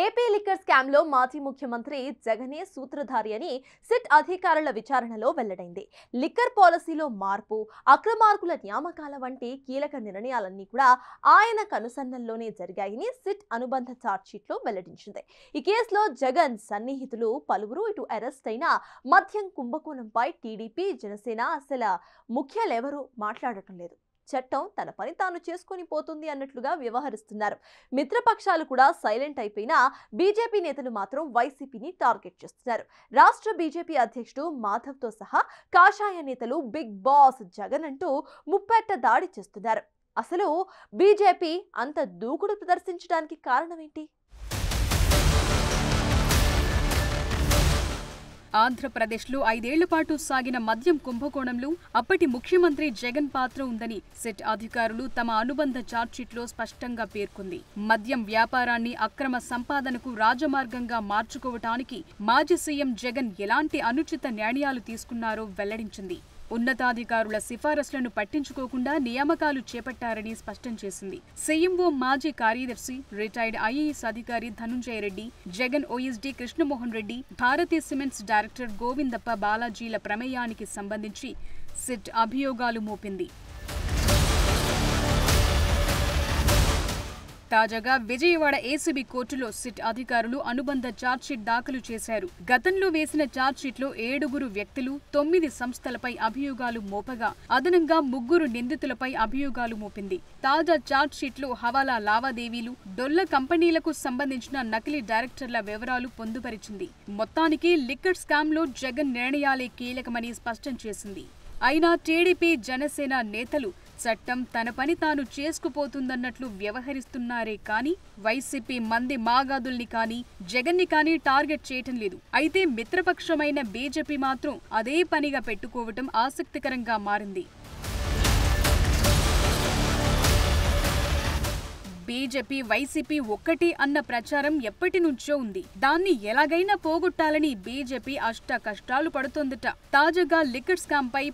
AP liquor scam లో మాజీ ముఖ్యమంత్రి జగనే సూత్రధారి అని సిట్ అధికారుల విచారణలో వెల్లడైంది. లిక్కర్ పాలసీలో మార్పు, అక్రమార్కుల నియామకాల వంటి కీలక నిర్ణయాలన్నీ కూడా ఆయన కనుసన్నల్లోనే జరిగాయని సిట్ అనుబంధ ఛార్జ్షీట్ లో వెల్లడించింది. ఈ కేసులో జగన్ సన్నిహితులు పలువురు ఇటు అరెస్ట్ అయిన మద్యం కుంభకోణంపై టీడీపీ, జనసేన అసలు ముఖ్యులెవరూ మాట్లాడటం లేదు. చట్టం తన పని తాను చేసుకొని పోతుంది అన్నట్లుగా వ్యవహరిస్తున్నారు. మిత్రపక్షాలు కూడా సైలెంట్ అయిపోయినా బీజేపీ నేతలు మాత్రం వైసీపీని టార్గెట్ చేస్తున్నారు. రాష్ట్ర బీజేపీ అధ్యక్షుడు మాధవ్తో సహా కాషాయ నేతలు బిగ్ బాస్ జగన్ అంటూ ముప్పెట్ట దాడి చేస్తున్నారు. అసలు బీజేపీ అంత దూకుడు ప్రదర్శించడానికి కారణమేంటి? ఆంధ్రప్రదేశ్లో 5 ఏళ్ల పాటు సాగిన మద్యం కుంభకోణంలో అప్పటి ముఖ్యమంత్రి జగన్ పాత్ర ఉందని సిట్ అధికారులు తమ అనుబంధ ఛార్జ్షీట్లో స్పష్టంగా పేర్కొంది. మద్యం వ్యాపారాన్ని అక్రమ సంపాదనకు రాజమార్గంగా మార్చుకోవటానికి మాజీ సీఎం జగన్ ఎలాంటి అనుచిత నిర్ణయాలు తీసుకున్నారో వెల్లడించింది. ఉన్నతాధికారుల సిఫారసులను పట్టించుకోకుండా నియామకాలు చేపట్టారని స్పష్టం చేసింది. సీఎంఓ మాజీ కార్యదర్శి, రిటైర్డ్ ఐఏఎస్ అధికారి Dhanunjaya Reddy, Jagan OSD Krishnamohan Reddy, Bharathi cements director Govindappa బాలాజీల ప్రమేయానికి సంబంధించి సిట్ అభియోగాలు మోపింది. తాజాగా విజయవాడ ఏసీబీ కోర్టులో సిట్ అధికారులు అనుబంధ ఛార్జ్షీట్ దాఖలు చేశారు. గతంలో వేసిన ఛార్జ్షీట్లో 7 వ్యక్తులు, 9 సంస్థలపై అభియోగాలు మోపగా అదనంగా 3 నిందితులపై అభియోగాలు మోపింది. తాజా ఛార్జ్షీట్లో హవాలా లావాదేవీలు, డొల్ల కంపెనీలకు సంబంధించిన నకిలీ డైరెక్టర్ల వివరాలు పొందుపరిచింది. మొత్తానికి లిక్కర్ స్కామ్లో జగన్ నిర్ణయాలే కీలకమని స్పష్టం చేసింది. అయినా టీడీపీ, జనసేన నేతలు చట్టం తన పని తాను చేసుకుపోతుందన్నట్లు వ్యవహరిస్తున్నారే కానీ వైసీపీ మంది మాగాదుల్ని కానీ జగన్ని కానీ టార్గెట్ చేయటం లేదు. అయితే మిత్రపక్షమైన బీజేపీ మాత్రం అదే పనిగా పెట్టుకోవటం ఆసక్తికరంగా మారింది. బీజేపీ, వైసీపీ ఒక్కటి అన్న ప్రచారం ఎప్పటి నుంచో ఉంది. దాన్ని ఎలాగైనా పోగొట్టాలని బీజేపీ అష్ట కష్టాలు పడుతోందట. తాజాగా లిక్కర్ స్కామ్ పై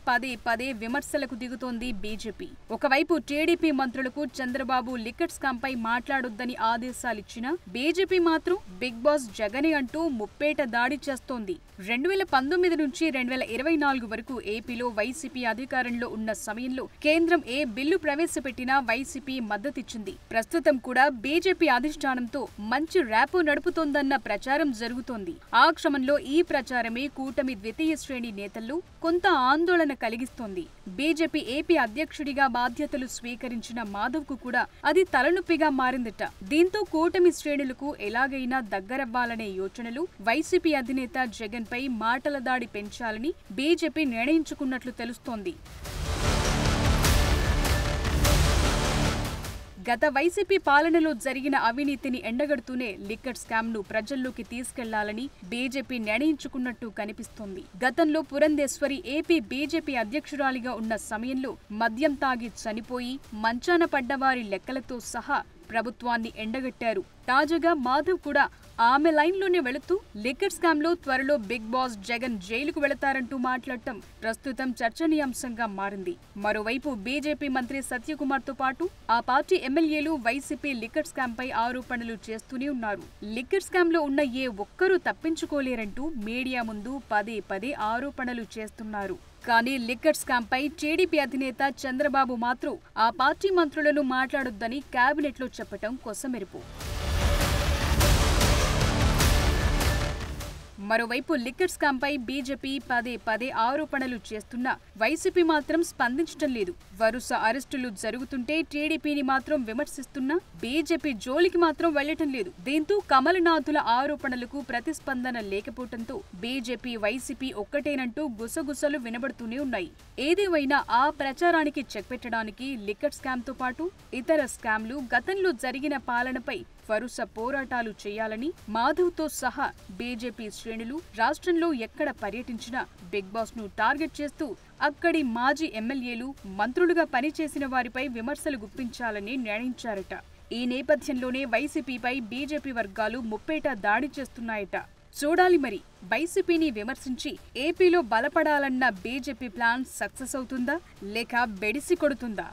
పదే విమర్శలకు దిగుతోంది బీజేపీ. ఒకవైపు టీడీపీ మంత్రులకు చంద్రబాబు లిక్కర్ స్కామ్ పై మాట్లాడొద్దని ఆదేశాలిచ్చినా బీజేపీ మాత్రం బిగ్ బాస్ జగనే అంటూ ముప్పేట దాడి చేస్తోంది. 2019 నుంచి 2024 వరకు ఏపీలో వైసీపీ అధికారంలో ఉన్న సమయంలో కేంద్రం ఏ బిల్లు ప్రవేశపెట్టినా వైసీపీ మద్దతిచ్చింది. ప్రస్తుతం కూడా బీజేపీ అధిష్టానంతో మంచి ర్యాపో నడుపుతోందన్న ప్రచారం జరుగుతోంది. ఆ క్రమంలో ఈ ప్రచారమే కూటమి ద్వితీయ శ్రేణి నేతల్లో కొంత ఆందోళన కలిగిస్తోంది. బీజేపీ ఏపీ అధ్యక్షుడిగా బాధ్యతలు స్వీకరించిన మాధవ్కు కూడా అది తలనొప్పిగా మారిందట. దీంతో కూటమి శ్రేణులకు ఎలాగైనా దగ్గరవ్వాలనే యోచనలు వైసీపీ అధినేత జగన్ పై మాటల దాడి పెంచాలని బీజేపీ నిర్ణయించుకున్నట్లు తెలుస్తోంది. గత వైసీపీ పాలనలో జరిగిన అవినీతిని ఎండగడుతూనే లిక్కర్ స్కామ్ ను ప్రజల్లోకి తీసుకెళ్లాలని బీజేపీ నిర్ణయించుకున్నట్టు కనిపిస్తోంది. గతంలో పురంధేశ్వరి ఏపీ బీజేపీ అధ్యక్షురాలిగా ఉన్న సమయంలో మద్యం తాగి చనిపోయి మంచాన పడ్డవారి లెక్కలతో సహా ప్రభుత్వాన్ని ఎండగట్టారు. తాజాగా మాధవ్ కూడా ఆమె లైన్లోనే వెళుతూ లిక్కర్ స్కామ్ లో త్వరలో బిగ్ బాస్ జగన్ జైలుకు వెళతారంటూ మాట్లాడటం ప్రస్తుతం చర్చనీయాంశంగా మారింది. మరోవైపు బీజేపీ మంత్రి సత్యకుమార్ తో పాటు ఆ పార్టీ ఎమ్మెల్యేలు వైసీపీ లిక్కర్ స్కామ్ పై ఆరోపణలు చేస్తూనే ఉన్నారు. లిక్కర్ స్కామ్ లో ఉన్న ఏ ఒక్కరూ తప్పించుకోలేరంటూ మీడియా ముందు పదే ఆరోపణలు చేస్తున్నారు. కానీ లిక్కర్ స్కామ్ పై టీడీపీ అధినేత చంద్రబాబు మాత్రం ఆ పార్టీ మంత్రులను మాట్లాడొద్దని కేబినెట్లో చెప్పటం కొసమెరుపు. మరోవైపు లిక్కర్ స్కామ్ పై బీజేపీ పదే ఆరోపణలు చేస్తున్నా వైసీపీ మాత్రం స్పందించడం లేదు. వరుస అరెస్టులు జరుగుతుంటే టీడీపీని మాత్రం విమర్శిస్తున్నా బీజేపీ జోలికి మాత్రం వెళ్లటం లేదు. దీంతో కమలనాథుల ఆరోపణలకు ప్రతిస్పందన లేకపోవడంతో బీజేపీ, వైసీపీ ఒక్కటేనంటూ గుసగుసలు వినబడుతూనే ఉన్నాయి. ఏదేమైనా ఆ ప్రచారానికి చెక్ పెట్టడానికి లిక్కర్ స్కామ్ తో పాటు ఇతర స్కామ్లు, గతంలో జరిగిన పాలనపై వరుస పోరాటాలు చేయాలని మాధవ్తో సహా బీజేపీ శ్రేణులు రాష్ట్రంలో ఎక్కడ పర్యటించినా బిగ్ బాస్ ను టార్గెట్ చేస్తూ అక్కడి మాజీ ఎమ్మెల్యేలు, మంత్రులుగా పనిచేసిన వారిపై విమర్శలు గుప్పించాలని నిర్ణయించారట. ఈ నేపథ్యంలోనే వైసీపీపై బీజేపీ వర్గాలు ముప్పేట దాడి చేస్తున్నాయట. చూడాలి మరి వైసీపీని విమర్శించి ఏపీలో బలపడాలన్న బీజేపీ ప్లాన్ సక్సెస్ అవుతుందా లేక బెడిసి కొడుతుందా?